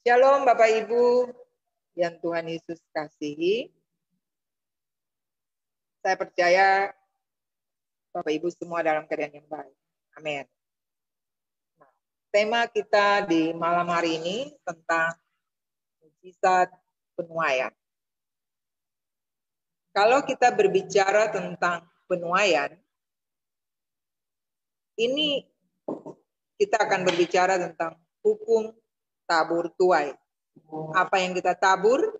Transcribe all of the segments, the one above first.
Shalom Bapak Ibu yang Tuhan Yesus kasihi. Saya percaya Bapak Ibu semua dalam keadaan yang baik. Amin. Nah, tema kita di malam hari ini tentang mujizat penuaian. Kalau kita berbicara tentang penuaian, ini kita akan berbicara tentang hukum tabur tuai. Apa yang kita tabur,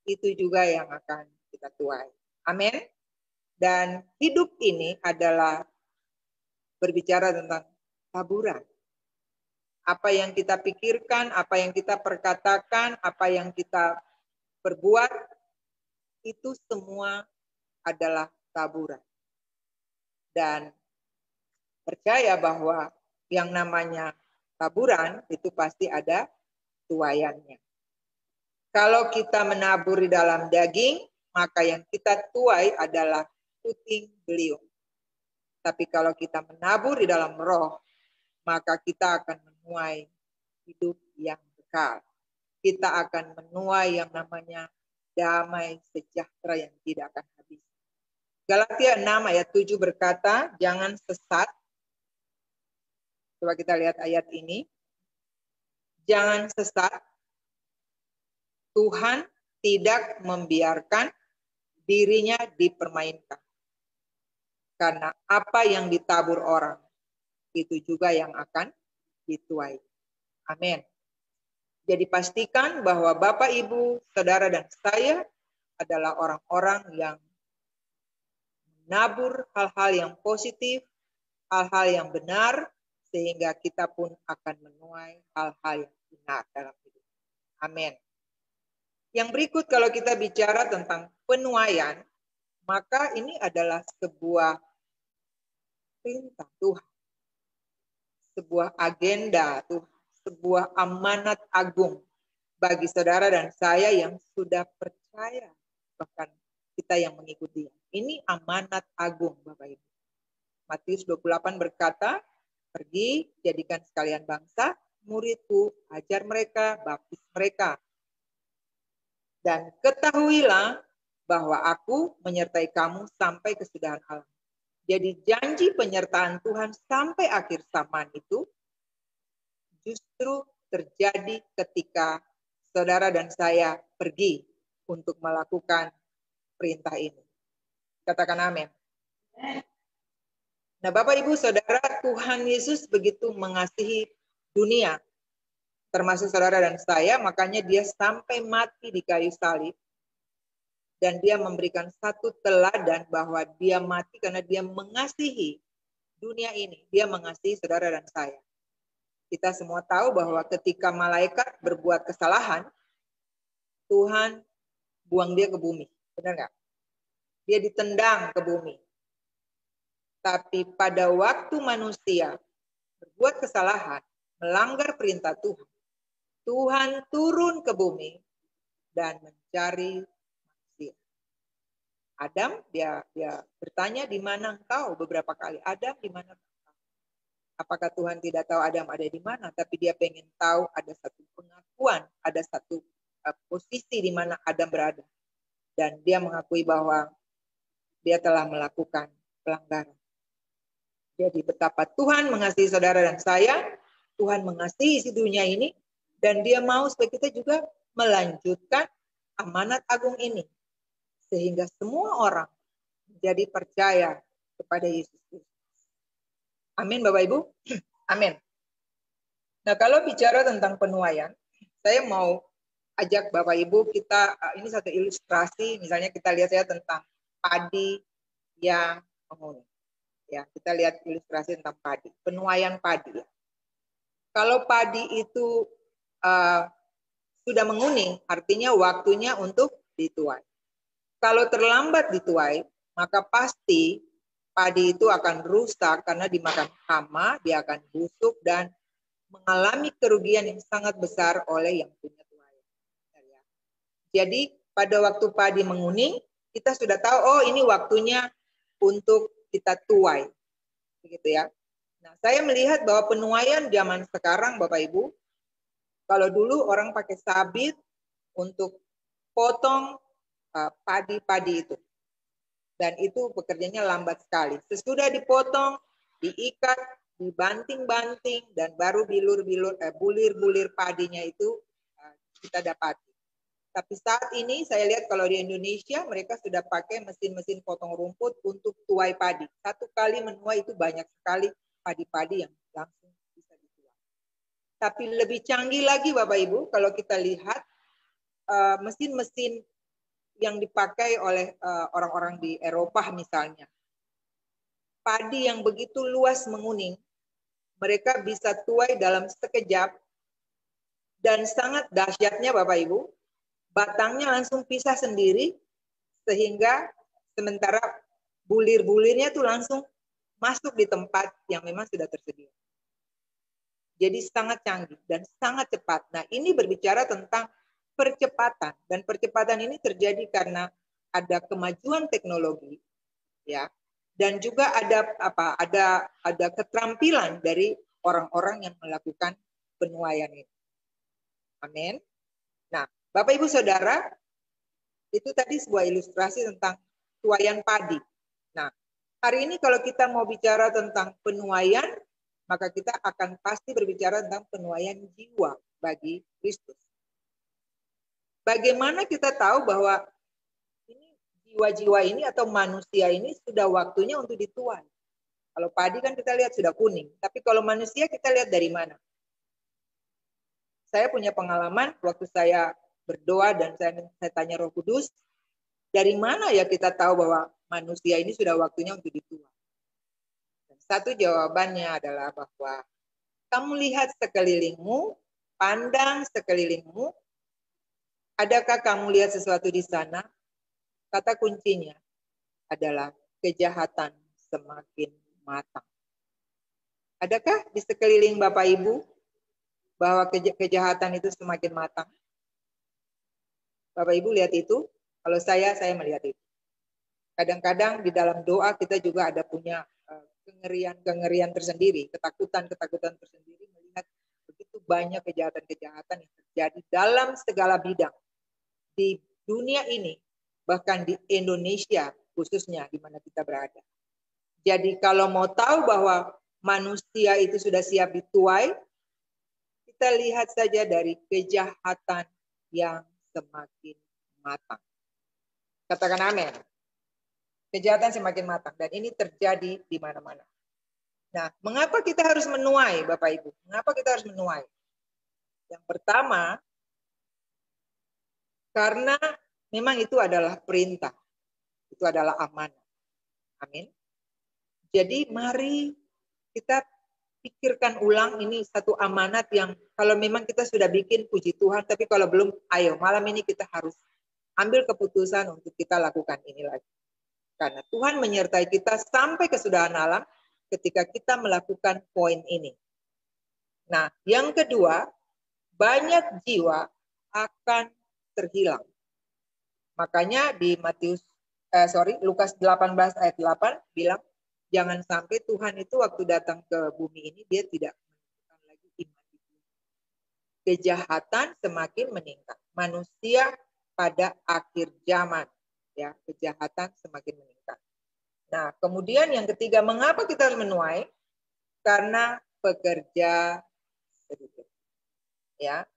itu juga yang akan kita tuai. Amin. Dan hidup ini adalah berbicara tentang taburan. Apa yang kita pikirkan, apa yang kita perkatakan, apa yang kita perbuat, itu semua adalah taburan. Dan percaya bahwa yang namanya taburan itu pasti ada tuaiannya. Kalau kita menabur di dalam daging, maka yang kita tuai adalah puting beliung. Tapi kalau kita menabur di dalam roh, maka kita akan menuai hidup yang kekal. Kita akan menuai yang namanya damai sejahtera yang tidak akan habis. Galatia 6 ayat 7 berkata, jangan sesat. Coba kita lihat ayat ini. Jangan sesat. Tuhan tidak membiarkan dirinya dipermainkan. Karena apa yang ditabur orang, itu juga yang akan dituai. Amin. Jadi pastikan bahwa Bapak, Ibu, Saudara, dan saya adalah orang-orang yang menabur hal-hal yang positif, hal-hal yang benar, sehingga kita pun akan menuai hal-hal yang benar dalam hidup. Amin. Yang berikut kalau kita bicara tentang penuaian, maka ini adalah sebuah perintah Tuhan. Sebuah agenda Tuhan, sebuah amanat agung bagi saudara dan saya yang sudah percaya, bahkan kita yang mengikuti. Ini amanat agung Bapak Ibu. Matius 28 berkata, pergi jadikan sekalian bangsa muridku, ajar mereka, baptis mereka. Dan ketahuilah bahwa aku menyertai kamu sampai kesudahan alam. Jadi janji penyertaan Tuhan sampai akhir zaman itu justru terjadi ketika saudara dan saya pergi untuk melakukan perintah ini. Katakan amin. Nah, Bapak, Ibu, Saudara, Tuhan Yesus begitu mengasihi dunia, termasuk saudara dan saya, makanya dia sampai mati di kayu salib. Dan dia memberikan satu teladan bahwa dia mati karena dia mengasihi dunia ini. Dia mengasihi saudara dan saya. Kita semua tahu bahwa ketika malaikat berbuat kesalahan, Tuhan buang dia ke bumi. Benar nggak? Dia ditendang ke bumi. Tapi pada waktu manusia berbuat kesalahan, melanggar perintah Tuhan, Tuhan turun ke bumi dan mencari manusia. Adam, dia bertanya, di mana engkau? Beberapa kali. Adam, di mana engkau? Apakah Tuhan tidak tahu Adam ada di mana? Tapi dia pengen tahu ada satu pengakuan, ada satu posisi di mana Adam berada. Dan dia mengakui bahwa dia telah melakukan pelanggaran. Jadi betapa Tuhan mengasihi saudara dan saya, Tuhan mengasihi isi dunia ini, dan dia mau supaya kita juga melanjutkan amanat agung ini. Sehingga semua orang menjadi percaya kepada Yesus Kristus. Amin Bapak Ibu? Amin. Nah kalau bicara tentang penuaian, saya mau ajak Bapak Ibu kita, ini satu ilustrasi, misalnya kita lihat saya tentang padi yang menguning. Ya, kita lihat ilustrasi tentang padi, penuaian padi. Kalau padi itu sudah menguning, artinya waktunya untuk dituai. Kalau terlambat dituai, maka pasti padi itu akan rusak karena dimakan hama, dia akan busuk dan mengalami kerugian yang sangat besar oleh yang punya tuai. Jadi pada waktu padi menguning, kita sudah tahu, oh ini waktunya untuk kita tuai, begitu ya. Nah, saya melihat bahwa penuaian zaman sekarang, Bapak Ibu, Kalau dulu orang pakai sabit untuk potong padi-padi itu. Dan itu pekerjaannya lambat sekali. Sesudah dipotong, diikat, dibanting-banting, dan baru bulir-bulir padinya itu kita dapati. Tapi saat ini saya lihat kalau di Indonesia mereka sudah pakai mesin-mesin potong rumput untuk tuai padi. Satu kali menuai itu banyak sekali padi-padi yang langsung bisa dituai. Tapi lebih canggih lagi Bapak Ibu, kalau kita lihat mesin-mesin yang dipakai oleh orang-orang di Eropa misalnya. Padi yang begitu luas menguning, mereka bisa tuai dalam sekejap, dan sangat dahsyatnya Bapak Ibu, batangnya langsung pisah sendiri, sehingga sementara bulir-bulirnya tuh langsung masuk di tempat yang memang sudah tersedia. Jadi sangat canggih dan sangat cepat. Nah, ini berbicara tentang percepatan, dan percepatan ini terjadi karena ada kemajuan teknologi, ya, dan juga ada keterampilan dari orang-orang yang melakukan penuaian ini. Amin. Nah, Bapak Ibu Saudara, itu tadi sebuah ilustrasi tentang tuaian padi. Nah, hari ini kalau kita mau bicara tentang penuaian, maka kita akan pasti berbicara tentang penuaian jiwa bagi Kristus. Bagaimana kita tahu bahwa ini jiwa-jiwa ini atau manusia ini sudah waktunya untuk dituai? Kalau padi kan kita lihat sudah kuning, tapi kalau manusia kita lihat dari mana? Saya punya pengalaman waktu saya berdoa dan saya tanya Roh Kudus, dari mana ya kita tahu bahwa manusia ini sudah waktunya untuk dituai? Dan satu jawabannya adalah bahwa kamu lihat sekelilingmu, pandang sekelilingmu, adakah kamu lihat sesuatu di sana? Kata kuncinya adalah kejahatan semakin matang. Adakah di sekeliling Bapak Ibu bahwa kejahatan itu semakin matang? Bapak Ibu lihat itu? Kalau saya melihat itu. Kadang-kadang di dalam doa kita juga ada punya kengerian tersendiri, ketakutan tersendiri melihat begitu banyak kejahatan-kejahatan yang terjadi dalam segala bidang di dunia ini, bahkan di Indonesia khususnya di mana kita berada. Jadi kalau mau tahu bahwa manusia itu sudah siap dituai, kita lihat saja dari kejahatan yang semakin matang. Katakan amin. Kejahatan semakin matang, dan ini terjadi di mana-mana. Nah, mengapa kita harus menuai, Bapak Ibu? Mengapa kita harus menuai? Yang pertama, karena memang itu adalah perintah. Itu adalah amanah. Amin. Jadi mari kita pikirkan ulang, ini satu amanat yang kalau memang kita sudah bikin, puji Tuhan, tapi kalau belum, ayo malam ini kita harus ambil keputusan untuk kita lakukan ini lagi. Karena Tuhan menyertai kita sampai kesudahan alam ketika kita melakukan poin ini. Nah, yang kedua, banyak jiwa akan terhilang. Makanya di Lukas 18 ayat 8 bilang, jangan sampai Tuhan itu waktu datang ke bumi ini dia tidak menunjukkan lagi iman itu. Kejahatan semakin meningkat. Manusia pada akhir zaman, ya, kejahatan semakin meningkat. Nah, kemudian yang ketiga, mengapa kita harus menuai? Karena pekerja sedikit. Ya,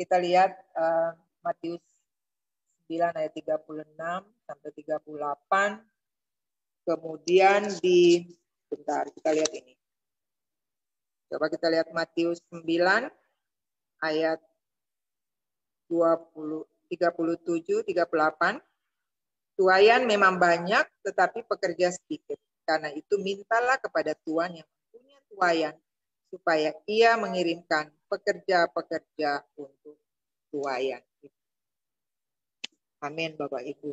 kita lihat Matius 9 ayat 36 sampai 38. Kemudian kita lihat ini. Coba kita lihat Matius 9 ayat 37, 38. Tuaian memang banyak, tetapi pekerja sedikit. Karena itu mintalah kepada Tuhan yang punya tuaian, supaya ia mengirimkan pekerja-pekerja untuk tuaian. Amin, Bapak Ibu.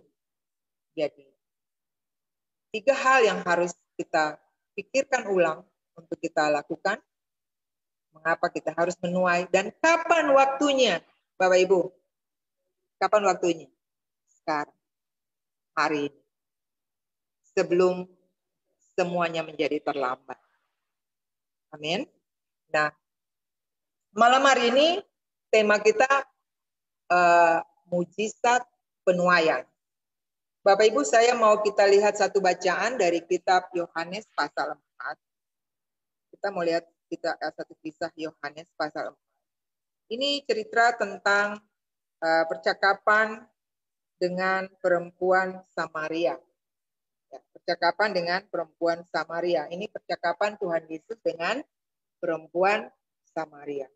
Jadi, 3 hal yang harus kita pikirkan ulang untuk kita lakukan. Mengapa kita harus menuai dan kapan waktunya, Bapak Ibu? Kapan waktunya? Sekarang, hari ini. Sebelum semuanya menjadi terlambat. Amin. Nah, malam hari ini tema kita mujizat penuaian. Bapak Ibu, saya mau kita lihat satu bacaan dari kitab Yohanes pasal 4. Kita mau lihat satu kisah Yohanes pasal 4. Ini cerita tentang percakapan dengan perempuan Samaria. Ya, percakapan dengan perempuan Samaria. Ini percakapan Tuhan Yesus dengan perempuan Samaria.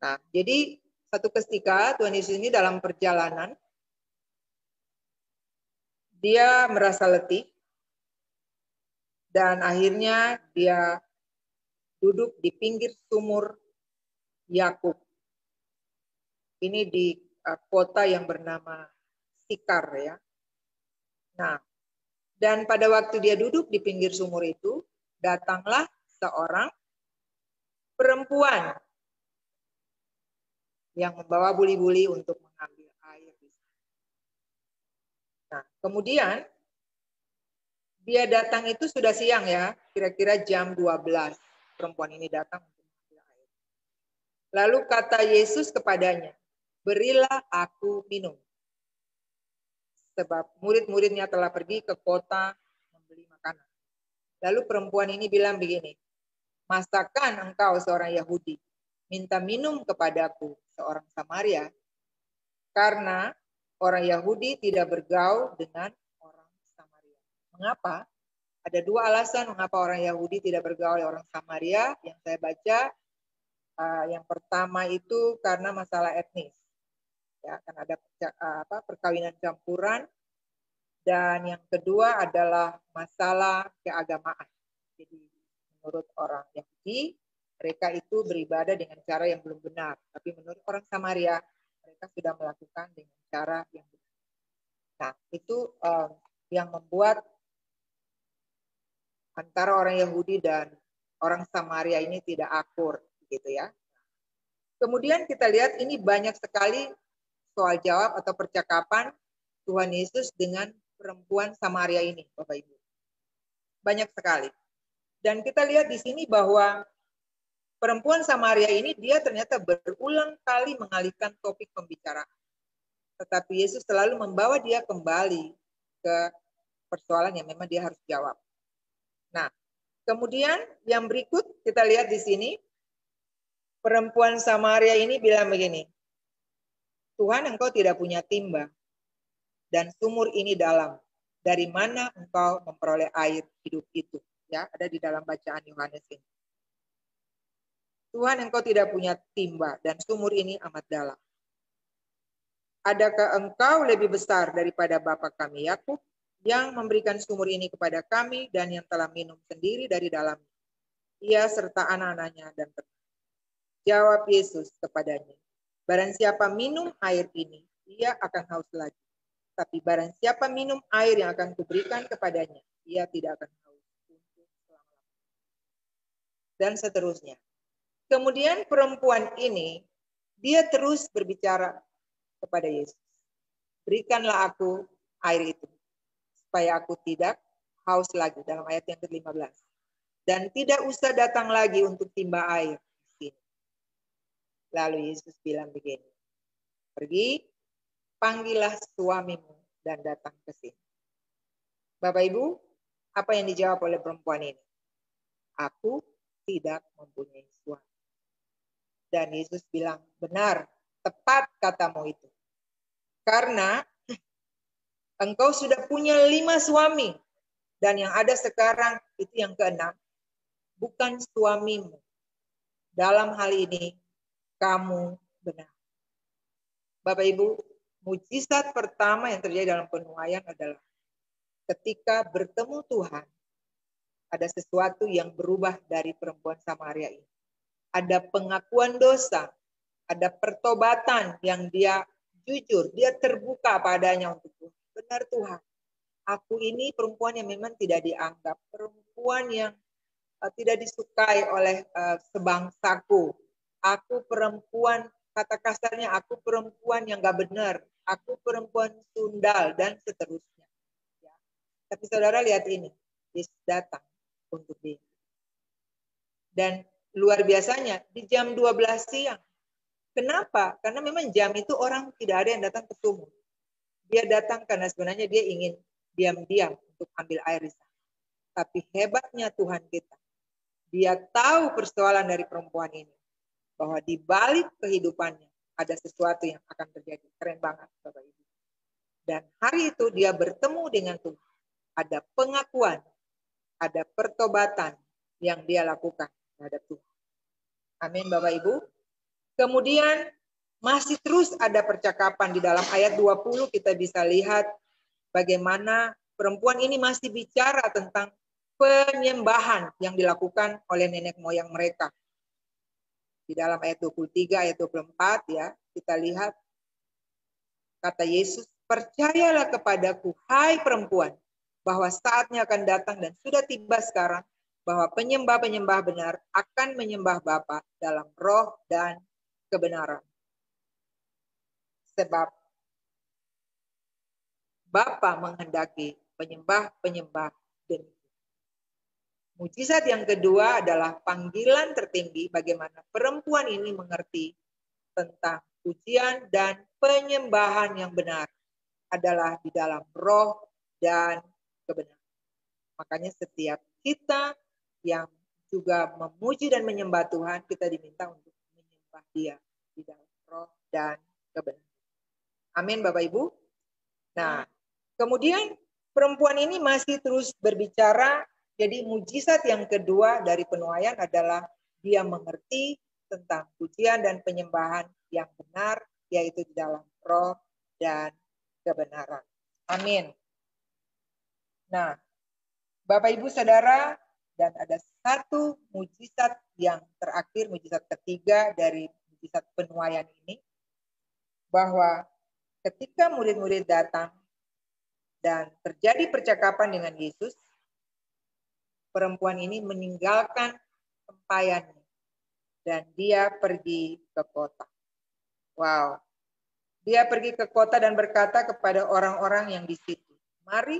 Nah, jadi satu ketika Tuhan Yesus ini dalam perjalanan, dia merasa letih, dan akhirnya dia duduk di pinggir sumur Yakub. Ini di kota yang bernama Sikar ya. Nah, dan pada waktu dia duduk di pinggir sumur itu, datanglah seorang perempuan yang membawa buli-buli untuk mengambil air. Nah, kemudian dia datang itu sudah siang ya, kira-kira jam 12. Perempuan ini datang untuk mengambil air. Lalu kata Yesus kepadanya, berilah aku minum. Sebab murid-muridnya telah pergi ke kota membeli makanan. Lalu perempuan ini bilang begini, masakan engkau seorang Yahudi minta minum kepadaku seorang Samaria? Karena orang Yahudi tidak bergaul dengan orang Samaria. Mengapa? Ada dua alasan mengapa orang Yahudi tidak bergaul dengan orang Samaria yang saya baca. Yang pertama itu karena masalah etnis. Ya, kan ada perkawinan campuran. Dan yang kedua adalah masalah keagamaan. Jadi menurut orang Yahudi, mereka itu beribadah dengan cara yang belum benar. Tapi menurut orang Samaria, mereka sudah melakukan dengan cara yang benar. Nah, itu yang membuat antara orang Yahudi dan orang Samaria ini tidak akur, gitu ya. Kemudian kita lihat ini banyak sekali soal jawab atau percakapan Tuhan Yesus dengan perempuan Samaria ini, Bapak Ibu. Banyak sekali. Dan kita lihat di sini bahwa perempuan Samaria ini dia ternyata berulang kali mengalihkan topik pembicaraan. Tetapi Yesus selalu membawa dia kembali ke persoalan yang memang dia harus jawab. Nah, kemudian yang berikut kita lihat di sini, perempuan Samaria ini bilang begini, Tuhan, engkau tidak punya timba, dan sumur ini dalam. Dari mana engkau memperoleh air hidup itu? Ya, ada di dalam bacaan Yohanes ini. Tuhan, engkau tidak punya timba, dan sumur ini amat dalam. Adakah engkau lebih besar daripada bapa kami Yakub yang memberikan sumur ini kepada kami dan yang telah minum sendiri dari dalamnya? Ia serta anak-anaknya dan ternak. Jawab Yesus kepadanya, barang siapa minum air ini, ia akan haus lagi. Tapi barang siapa minum air yang akan kuberikan kepadanya, ia tidak akan haus untuk selama-lamanya. Dan seterusnya. Kemudian perempuan ini, dia terus berbicara kepada Yesus. Berikanlah aku air itu, supaya aku tidak haus lagi, dalam ayat yang ke-15. Dan tidak usah datang lagi untuk timba air di sini. Lalu Yesus bilang begini, pergi, panggillah suamimu dan datang ke sini. Bapak Ibu, apa yang dijawab oleh perempuan ini? Aku tidak mempunyai suami. Dan Yesus bilang, benar, tepat katamu itu. Karena engkau sudah punya 5 suami. Dan yang ada sekarang itu yang ke-6. Bukan suamimu. Dalam hal ini, kamu benar. Bapak Ibu, mujizat pertama yang terjadi dalam penuaian adalah ketika bertemu Tuhan, ada sesuatu yang berubah dari perempuan Samaria ini. Ada pengakuan dosa, ada pertobatan yang dia jujur, dia terbuka padanya untuk Tuhan. Benar Tuhan, aku ini perempuan yang memang tidak dianggap, perempuan yang tidak disukai oleh sebangsaku. Aku perempuan, kata kasarnya, aku perempuan yang gak benar, aku perempuan sundal, dan seterusnya. Ya. Tapi saudara lihat ini, Yesus datang untuk dia. Dan luar biasanya, di jam 12 siang, Kenapa? Karena memang jam itu orang tidak ada yang datang ke sumur. Dia datang karena sebenarnya dia ingin diam-diam untuk ambil air di sana. Tapi hebatnya Tuhan kita, dia tahu persoalan dari perempuan ini. Bahwa di balik kehidupannya ada sesuatu yang akan terjadi. Keren banget Bapak Ibu. Dan hari itu dia bertemu dengan Tuhan. Ada pengakuan, ada pertobatan yang dia lakukan terhadap Tuhan. Amin Bapak Ibu. Kemudian masih terus ada percakapan di dalam ayat 20 kita bisa lihat bagaimana perempuan ini masih bicara tentang penyembahan yang dilakukan oleh nenek moyang mereka. Di dalam ayat 23, ayat 24 ya, kita lihat kata Yesus, percayalah kepadaku, hai perempuan, bahwa saatnya akan datang dan sudah tiba sekarang, bahwa penyembah-penyembah benar akan menyembah Bapa dalam roh dan kebenaran. Sebab Bapa menghendaki penyembah-penyembah demikian. Mujizat yang kedua adalah panggilan tertinggi bagaimana perempuan ini mengerti tentang pujian dan penyembahan yang benar adalah di dalam roh dan kebenaran. Makanya setiap kita yang juga memuji dan menyembah Tuhan, kita diminta untuk menyembah Dia di dalam roh dan kebenaran. Amin Bapak Ibu. Nah, kemudian perempuan ini masih terus berbicara. Jadi mujizat yang kedua dari penuaian adalah dia mengerti tentang pujian dan penyembahan yang benar, yaitu di dalam roh dan kebenaran. Amin. Nah, Bapak Ibu Saudara, dan ada satu mujizat yang terakhir, mujizat ketiga dari mujizat penuaian ini, bahwa ketika murid-murid datang dan terjadi percakapan dengan Yesus, perempuan ini meninggalkan tempayannya dan dia pergi ke kota. Wow. Dia pergi ke kota dan berkata kepada orang-orang yang di situ, mari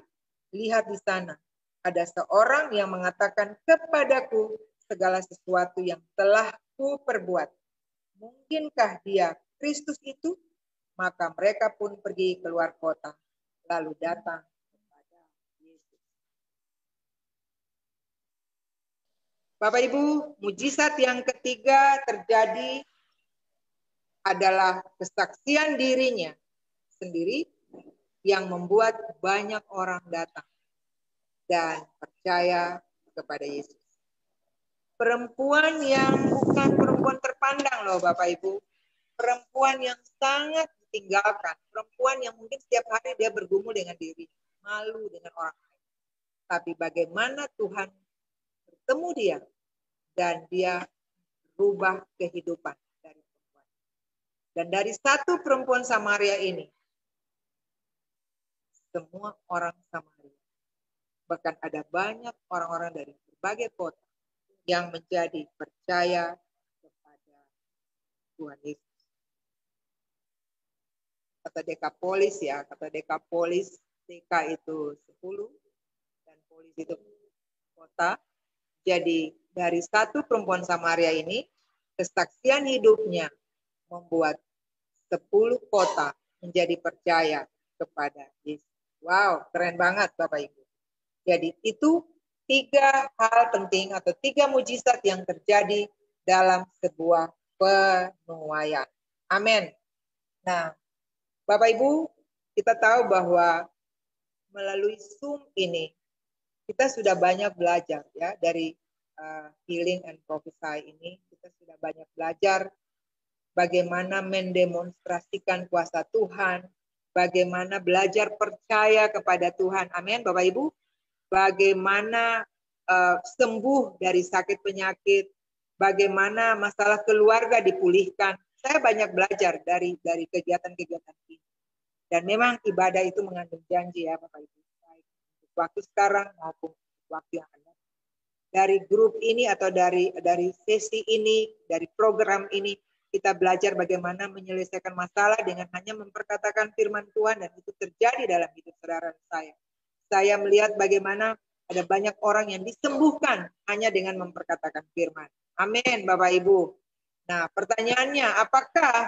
lihat di sana. Ada seorang yang mengatakan kepadaku segala sesuatu yang telah kuperbuat. Mungkinkah dia Kristus itu? Maka mereka pun pergi keluar kota, lalu datang kepada Yesus. Bapak Ibu, mujizat yang ketiga terjadi adalah kesaksian dirinya sendiri yang membuat banyak orang datang dan percaya kepada Yesus. Perempuan yang bukan perempuan terpandang loh Bapak Ibu. Perempuan yang sangat ditinggalkan. Perempuan yang mungkin setiap hari dia bergumul dengan diri, malu dengan orang lain. Tapi bagaimana Tuhan bertemu dia dan dia berubah kehidupan dari perempuan. Dan dari satu perempuan Samaria ini, semua orang Samaria, bahkan ada banyak orang-orang dari berbagai kota yang menjadi percaya kepada Tuhan Yesus. Kata Dekapolis ya, kata Dekapolis, Deka itu 10 dan polis itu kota. Jadi dari satu perempuan Samaria ini, kesaksian hidupnya membuat 10 kota menjadi percaya kepada Yesus. Wow, keren banget Bapak Ibu. Jadi itu 3 hal penting atau 3 mujizat yang terjadi dalam sebuah penuaian. Amin. Nah, Bapak Ibu, kita tahu bahwa melalui Zoom ini kita sudah banyak belajar ya dari Healing and Prophesy ini. Kita sudah banyak belajar bagaimana mendemonstrasikan kuasa Tuhan, bagaimana belajar percaya kepada Tuhan. Amin, Bapak Ibu. Bagaimana sembuh dari sakit penyakit, bagaimana masalah keluarga dipulihkan. Saya banyak belajar dari kegiatan-kegiatan ini. Dan memang ibadah itu mengandung janji ya Bapak Ibu. Baik untuk waktu sekarang maupun waktu yang akan datang. Dari grup ini atau dari sesi ini, dari program ini, kita belajar bagaimana menyelesaikan masalah dengan hanya memperkatakan firman Tuhan, dan itu terjadi dalam hidup saudara saya. Saya melihat bagaimana ada banyak orang yang disembuhkan hanya dengan memperkatakan firman. Amin Bapak Ibu. Nah, pertanyaannya, apakah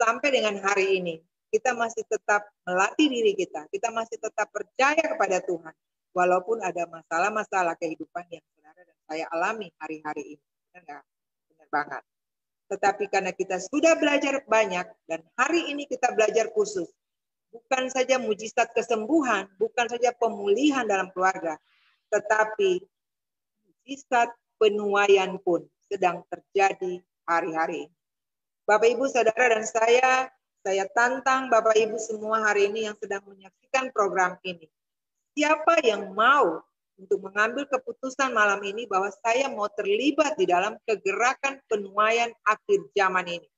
sampai dengan hari ini kita masih tetap melatih diri kita, kita masih tetap percaya kepada Tuhan, walaupun ada masalah-masalah kehidupan yang saudara dan saya alami hari-hari ini. Benar nggak? Benar banget. Tetapi karena kita sudah belajar banyak dan hari ini kita belajar khusus, bukan saja mujizat kesembuhan, bukan saja pemulihan dalam keluarga, tetapi mujizat penuaian pun sedang terjadi hari-hari ini. Bapak Ibu, Saudara dan saya tantang Bapak Ibu semua hari ini yang sedang menyaksikan program ini. Siapa yang mau untuk mengambil keputusan malam ini bahwa saya mau terlibat di dalam kegerakan penuaian akhir zaman ini.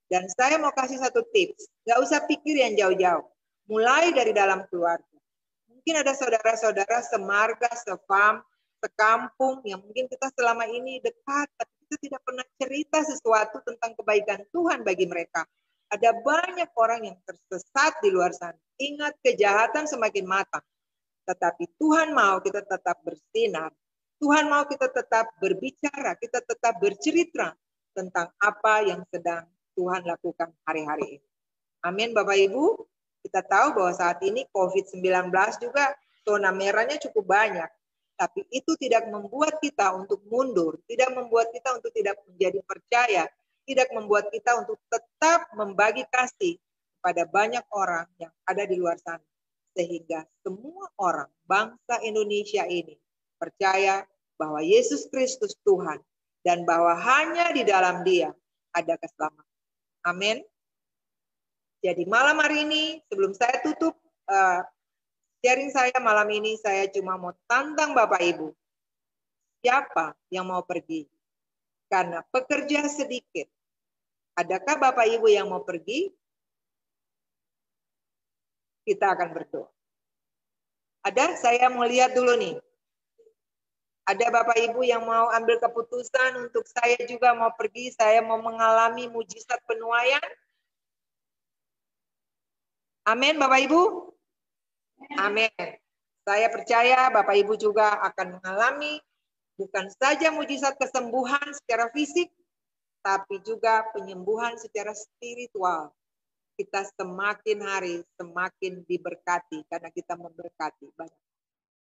Dan saya mau kasih satu tips, nggak usah pikir yang jauh-jauh. Mulai dari dalam keluarga. Mungkin ada saudara-saudara semarga, sefam, sekampung yang mungkin kita selama ini dekat, tapi kita tidak pernah cerita sesuatu tentang kebaikan Tuhan bagi mereka. Ada banyak orang yang tersesat di luar sana. Ingat, kejahatan semakin matang. Tetapi Tuhan mau kita tetap bersinar. Tuhan mau kita tetap berbicara, kita tetap bercerita tentang apa yang sedang Tuhan lakukan hari-hari ini. Amin Bapak Ibu. Kita tahu bahwa saat ini COVID-19 juga zona merahnya cukup banyak. Tapi itu tidak membuat kita untuk mundur, tidak membuat kita untuk tidak menjadi percaya, tidak membuat kita untuk tetap membagi kasih kepada banyak orang yang ada di luar sana. Sehingga semua orang bangsa Indonesia ini percaya bahwa Yesus Kristus Tuhan dan bahwa hanya di dalam Dia ada keselamatan. Amin. Jadi malam hari ini sebelum saya tutup sharing saya malam ini, saya cuma mau tantang Bapak Ibu. Siapa yang mau pergi? Karena pekerja sedikit. Adakah Bapak Ibu yang mau pergi? Kita akan berdoa. Ada? Saya mau lihat dulu nih. Ada Bapak Ibu yang mau ambil keputusan untuk saya juga mau pergi, saya mau mengalami mujizat penuaian? Amin Bapak Ibu? Amin. Saya percaya Bapak Ibu juga akan mengalami bukan saja mujizat kesembuhan secara fisik, tapi juga penyembuhan secara spiritual. Kita semakin hari semakin diberkati karena kita memberkati banyak